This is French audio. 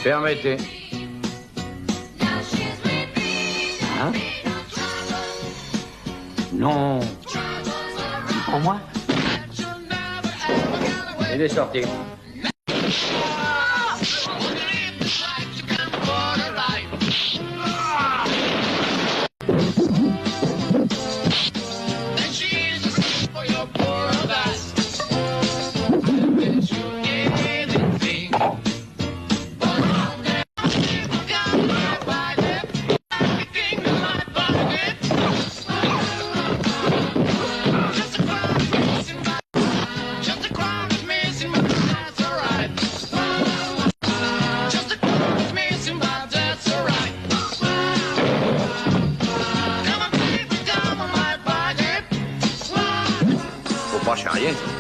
Permettez. Hein? Non. Pour moi? Il est sorti. Faut pas charrier.